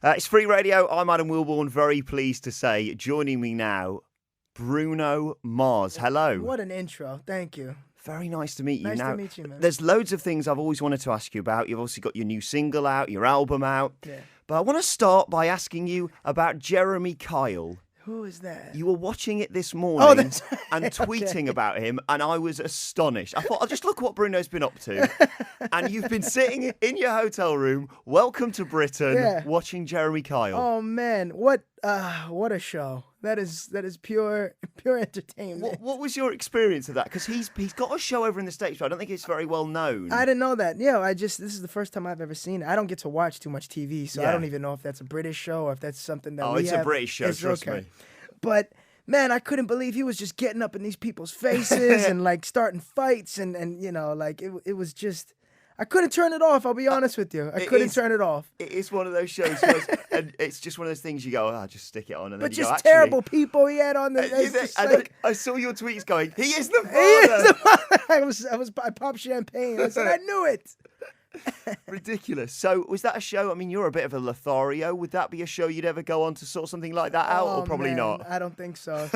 It's Free Radio. I'm Adam Wilborn. Very pleased to say, joining me now, Bruno Mars. Hello. What an intro. Thank you. Very nice to meet you. Nice now, to meet you, man. There's loads of things I've always wanted to ask you about. You've obviously got your new single out, your album out. Yeah. But I want to start by asking you about Jeremy Kyle. Who is that? You were watching it this morning and okay. tweeting about him, and I was astonished. I thought, I'll just look what Bruno's been up to. And you've been sitting in your hotel room, welcome to Britain, watching Jeremy Kyle. Oh man, what a show! That is pure entertainment. What was your experience of that? Because he's got a show over in the States, but I don't think it's very well known. I didn't know that. Yeah, this is the first time I've ever seen it. I don't get to watch too much TV, so I don't even know if that's a British show or if that's something that it's a British show, trust me. But man, I couldn't believe he was just getting up in these people's faces and like starting fights and you know, like it was just. I couldn't turn it off, I'll be honest with you. I couldn't turn it off. It is one of those shows, and it's just one of those things you go, just stick it on. And but then you just go, terrible people he had on the... I saw your tweets going, he is the father! He is the father! I popped champagne. I said, I knew it! Ridiculous. So was that a show? I mean, you're a bit of a Lothario. Would that be a show you'd ever go on to sort something like that out, or probably not? I don't think so.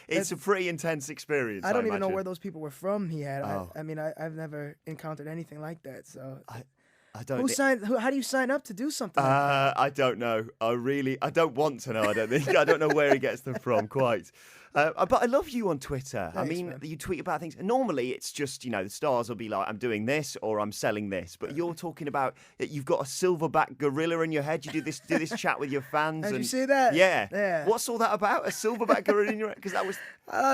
It's a pretty intense experience. I don't even imagine. know where those people were from. I mean, I've never encountered anything like that. So I don't. How do you sign up to do something like that? I don't know. I don't want to know. I don't think. I don't know where he gets them from quite. But I love you on Twitter. Thanks, I mean, man. you tweet about things. Normally, it's just, the stars will be like, I'm doing this or I'm selling this. But you're talking about you've got a silverback gorilla in your head. You do this chat with your fans. Did you see that? Yeah. What's all that about? A silverback gorilla in your head? Because that was.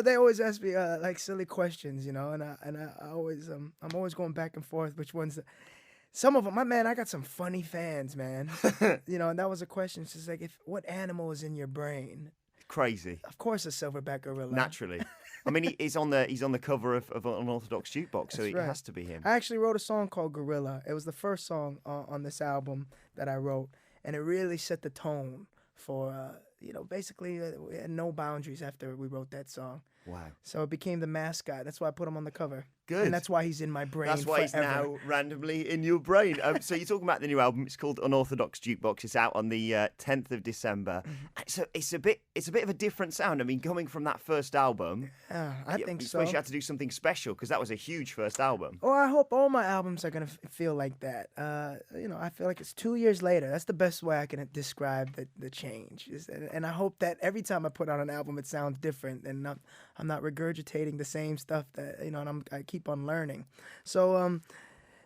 They always ask me like silly questions, and I always I'm always going back and forth which ones. Some of them, I got some funny fans, man. And that was a question. It's just like, what animal is in your brain? Crazy. Of course, a silverback gorilla. Naturally. I mean, he's on the cover of Unorthodox Jukebox, so it has to be him. I actually wrote a song called Gorilla. It was the first song on this album that I wrote, and it really set the tone for, basically we had no boundaries after we wrote that song. Wow. So it became the mascot. That's why I put him on the cover. Good. And that's why he's in my brain. That's why forever. he's now randomly in your brain. So you're talking about the new album. It's called Unorthodox Jukebox. It's out on the 10th of December. Mm-hmm. So it's a bit of a different sound. I mean, coming from that first album, I think so. Suppose you had to do something special because that was a huge first album. Oh, I hope all my albums are gonna feel like that. I feel like it's 2 years later. That's the best way I can describe the change. And I hope that every time I put out an album, it sounds different, and I'm not regurgitating the same stuff that and I keep on learning. So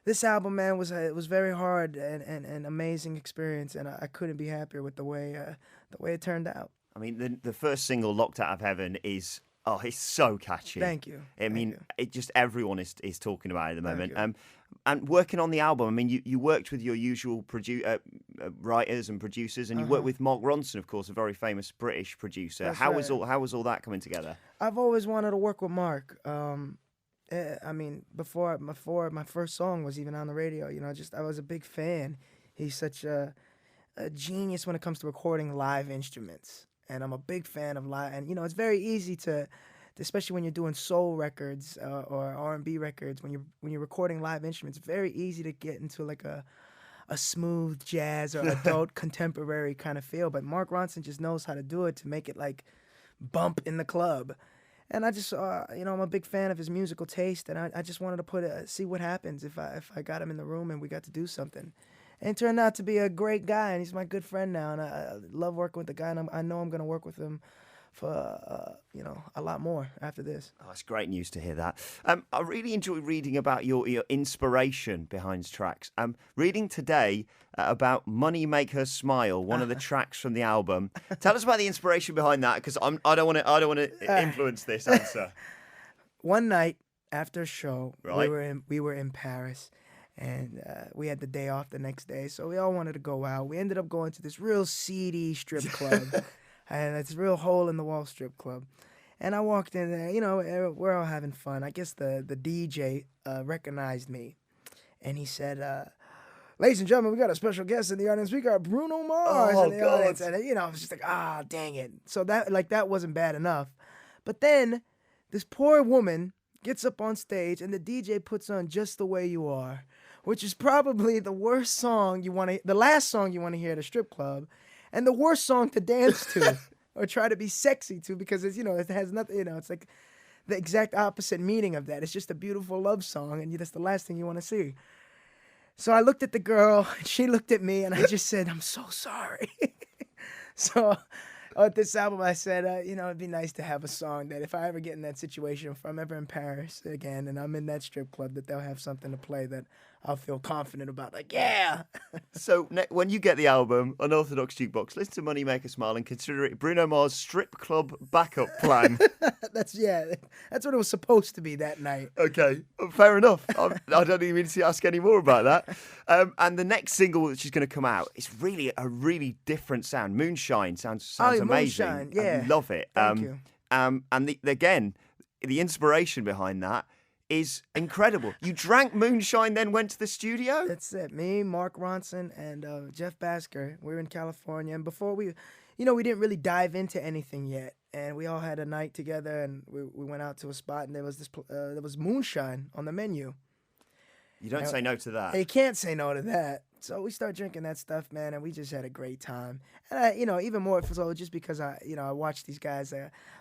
this album, man, was very hard and amazing experience, and I couldn't be happier with the way it turned out. I mean, the first single, "Locked Out of Heaven," is it's so catchy. Thank you. It just everyone is talking about it at the moment. And working on the album, I mean, you worked with your usual writers and producers, and you worked with Mark Ronson, of course, a very famous British producer. That's how right. was all that coming together? I've always wanted to work with Mark. I mean, before my first song was even on the radio, I was a big fan. He's such a genius when it comes to recording live instruments, and I'm a big fan of live. And it's very easy to, especially when you're doing soul records or R&B records, when you're recording live instruments, very easy to get into like a smooth jazz or adult contemporary kind of feel. But Mark Ronson just knows how to do it to make it like bump in the club. And I just, I'm a big fan of his musical taste, and I just wanted to see what happens if I got him in the room and we got to do something. And it turned out to be a great guy, and he's my good friend now, and I love working with the guy, and I know I'm going to work with him for, a lot more after this. Oh, it's great news to hear that. I really enjoy reading about your inspiration behind tracks. Reading today about "Money Make Her Smile," one of the tracks from the album. Tell us about the inspiration behind that, because I don't want to influence this answer. One night after a show, right. we were in Paris, and we had the day off the next day, so we all wanted to go out. We ended up going to this real seedy strip club. And it's a real hole-in-the-wall strip club. And I walked in there, we're all having fun. I guess the DJ recognized me. And he said, "Ladies and gentlemen, we got a special guest in the audience. We got Bruno Mars in the audience." And, I was just like, dang it. So that wasn't bad enough. But then this poor woman gets up on stage, and the DJ puts on "Just the Way You Are," which is probably the worst song the last song you want to hear at a strip club, and the worst song to dance to or try to be sexy to, because it's, it has nothing, it's like the exact opposite meaning of that. It's just a beautiful love song, and that's the last thing you want to see. So I looked at the girl, and she looked at me, and I just said, I'm so sorry. So with this album, I said, it'd be nice to have a song that if I ever get in that situation, if I'm ever in Paris again and I'm in that strip club, that they'll have something to play that I'll feel confident about. Like, yeah. So when you get the album, Unorthodox Jukebox, listen to Money Make Us Smile and consider it Bruno Mars' strip club backup plan. That's what it was supposed to be that night. Okay, fair enough. I don't even need to ask any more about that. And the next single which is going to come out is really a really different sound. Moonshine sounds amazing. Moonshine, yeah. I love it. Thank you. And again, the inspiration behind that is incredible. You drank moonshine, then went to the studio? That's it. Me, Mark Ronson, and Jeff Basker. We were in California, and before we didn't really dive into anything yet. And we all had a night together, and we went out to a spot, and there was moonshine on the menu. You don't say no to that. You can't say no to that. So we start drinking that stuff, man, and we just had a great time. And I, even more so just because I watched these guys,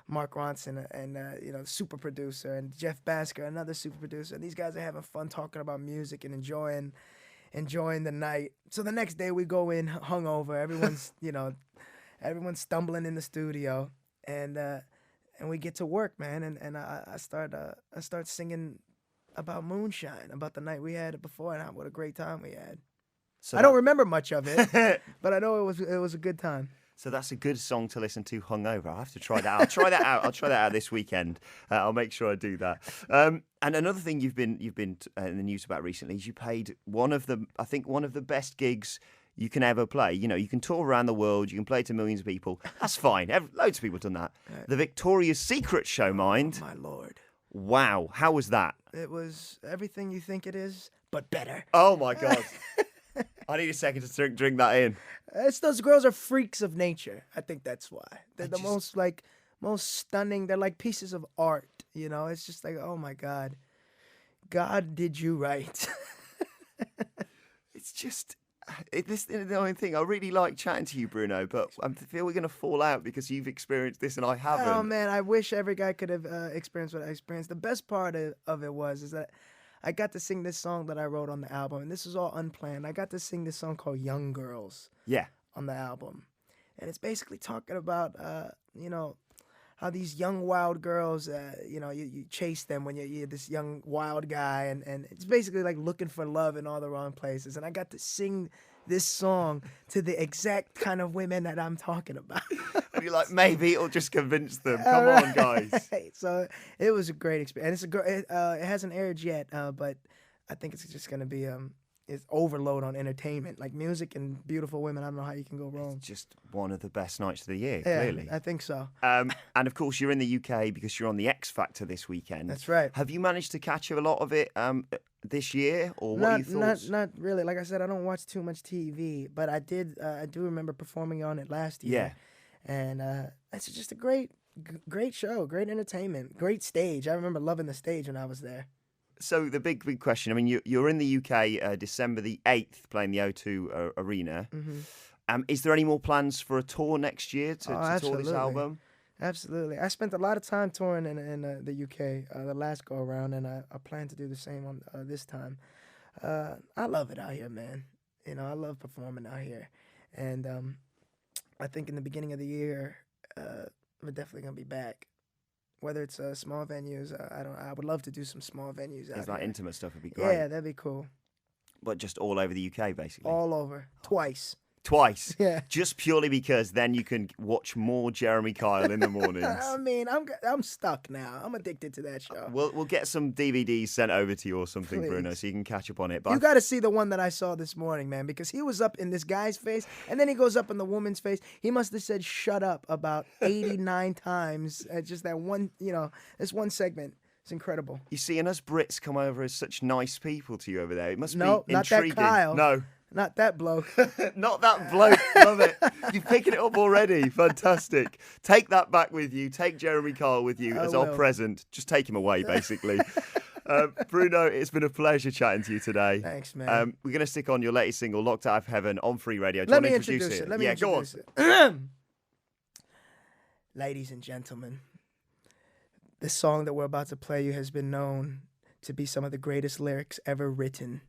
Mark Ronson and super producer, and Jeff Basker, another super producer. And these guys are having fun talking about music and enjoying the night. So the next day we go in hungover. Everyone's stumbling in the studio, and we get to work, man. And I start singing about moonshine, about the night we had it before, and what a great time we had. So I don't remember much of it, but I know it was a good time. So that's a good song to listen to hungover. I'll have to try that out. I'll try that out this weekend. I'll make sure I do that. And another thing you've been in the news about recently is you played one of the best gigs you can ever play. You can tour around the world, you can play to millions of people. That's fine. Loads of people have done that. Right. The Victoria's Secret show, mind. Oh, my Lord. Wow. How was that? It was everything you think it is, but better. Oh, my God. I need a second to drink that in. Those girls are freaks of nature. I think that's why. They're most stunning. They're like pieces of art. It's just like, oh my God. God did you right. It's just, this is the only thing. I really like chatting to you, Bruno, but I feel we're going to fall out because you've experienced this and I haven't. Oh man, I wish every guy could have experienced what I experienced. The best part of it is that I got to sing this song that I wrote on the album, and this was all unplanned. I got to sing this song called Young Girls on the album. And it's basically talking about, how these young, wild girls, you chase them when you're this young, wild guy, and it's basically like looking for love in all the wrong places. And I got to sing this song to the exact kind of women that I'm talking about. And you're like, maybe it'll just convince them. Come on, guys. So it was a great experience. And it hasn't aired yet, but I think it's just going to be it's overload on entertainment. Like music and beautiful women, I don't know how you can go wrong. It's just one of the best nights of the year, yeah, clearly. I think so. And of course, you're in the UK because you're on the X Factor this weekend. That's right. Have you managed to catch a lot of it this year, or what are your thoughts? Not really. Like I said, I don't watch too much TV, but I do remember performing on it last year. Yeah. And it's just a great show, great entertainment, great stage. I remember loving the stage when I was there. So the big question, I mean, you're in the UK December the 8th playing the O2 Arena. Mm-hmm. Is there any more plans for a tour next year to tour this album? Absolutely. I spent a lot of time touring in the UK the last go around, and I plan to do the same on this time. I love it out here, man. I love performing out here. And I think in the beginning of the year, we're definitely going to be back. Whether it's small venues, I would love to do some small venues. It's like intimate stuff would be great. Yeah, that'd be cool. But just all over the UK, basically. All over, twice. Twice. Yeah. Just purely because then you can watch more Jeremy Kyle in the mornings. I mean, I'm stuck now. I'm addicted to that show. We'll get some DVDs sent over to you or something, Please. Bruno, so you can catch up on it. But you got to see the one that I saw this morning, man, because he was up in this guy's face, and then he goes up in the woman's face. He must have said "shut up" about 89 times. Just that one, this one segment. It's incredible. You see, and us Brits come over as such nice people to you over there. It must be not intriguing. That Kyle. No. Not that bloke. Not that bloke. Love it. You're picking it up already. Fantastic. Take that back with you. Take Jeremy Kyle with you as our present. Just take him away, basically. Bruno, it's been a pleasure chatting to you today. Thanks, man. We're going to stick on your latest single, Locked Out of Heaven, on Free Radio. Do you Let want me to introduce it? Let me introduce go it. Ladies and gentlemen, this song that we're about to play you has been known to be some of the greatest lyrics ever written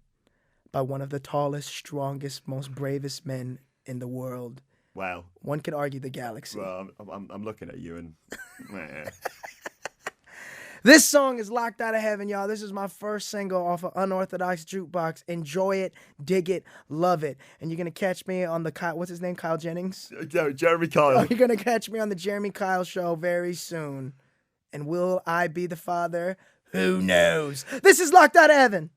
by one of the tallest, strongest, most bravest men in the world. Wow. One could argue the galaxy. Well, I'm looking at you and... This song is Locked Out of Heaven, y'all. This is my first single off of Unorthodox Jukebox. Enjoy it, dig it, love it. And you're going to catch me on the what's his name? Kyle Jennings? No, Jeremy Kyle. You're going to catch me on the Jeremy Kyle show very soon. And will I be the father? Who knows? This is Locked Out of Heaven.